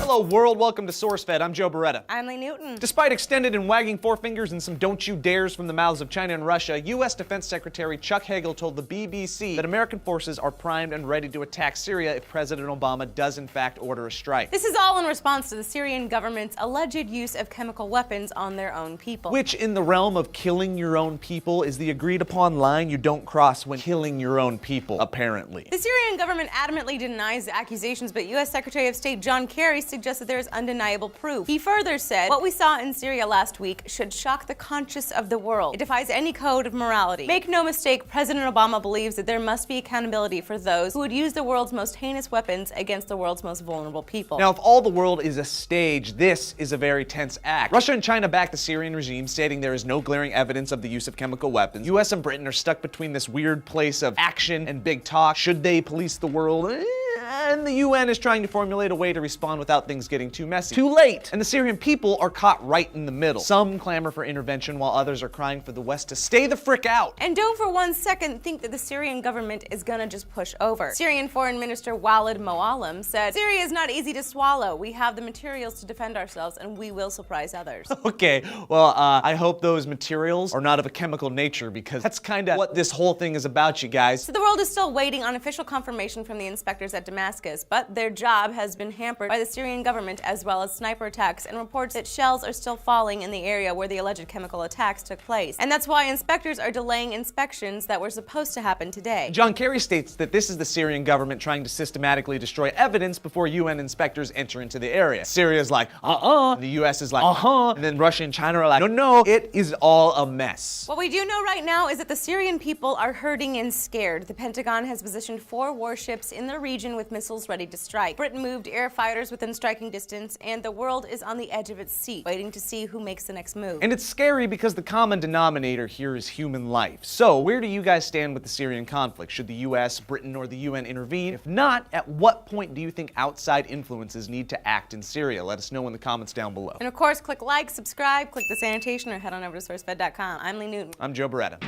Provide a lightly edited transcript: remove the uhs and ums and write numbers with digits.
Hello world, welcome to SourceFed. I'm Joe Beretta. I'm Lee Newton. Despite extended and wagging forefingers and some don't you dares from the mouths of China and Russia, U.S. Defense Secretary Chuck Hagel told the BBC that American forces are primed and ready to attack Syria if President Obama does in fact order a strike. This is all in response to the Syrian government's alleged use of chemical weapons on their own people. Which, in the realm of killing your own people, is the agreed upon line you don't cross when killing your own people, apparently. The Syrian government adamantly denies the accusations, but U.S. Secretary of State John Kerry suggests that there is undeniable proof. He further said, "What we saw in Syria last week should shock the conscience of the world. It defies any code of morality. Make no mistake, President Obama believes that there must be accountability for those who would use the world's most heinous weapons against the world's most vulnerable people." Now, if all the world is a stage, this is a very tense act. Russia and China back the Syrian regime, stating there is no glaring evidence of the use of chemical weapons. US and Britain are stuck between this weird place of action and big talk. Should they police the world? And the UN is trying to formulate a way to respond without things getting too messy. Too late! And the Syrian people are caught right in the middle. Some clamor for intervention while others are crying for the West to stay the frick out. And don't for one second think that the Syrian government is gonna just push over. Syrian Foreign Minister Walid Moallem said, "Syria is not easy to swallow. We have the materials to defend ourselves and we will surprise others." Okay, well, I hope those materials are not of a chemical nature, because that's kind of what this whole thing is about, you guys. So the world is still waiting on official confirmation from the inspectors at Damascus, but their job has been hampered by the Syrian government as well as sniper attacks and reports that shells are still falling in the area where the alleged chemical attacks took place. And that's why inspectors are delaying inspections that were supposed to happen today. John Kerry states that this is the Syrian government trying to systematically destroy evidence before UN inspectors enter into the area. Syria's like, the US is like, and then Russia and China are like, no, it is all a mess. What we do know right now is that the Syrian people are hurting and scared. The Pentagon has positioned 4 warships in the region with missiles ready to strike. Britain moved air fighters within striking distance, and the world is on the edge of its seat, waiting to see who makes the next move. And it's scary because the common denominator here is human life. So, where do you guys stand with the Syrian conflict? Should the US, Britain, or the UN intervene? If not, at what point do you think outside influences need to act in Syria? Let us know in the comments down below. And of course, click like, subscribe, click the annotation, or head on over to SourceFed.com. I'm Lee Newton. I'm Joe Beretta.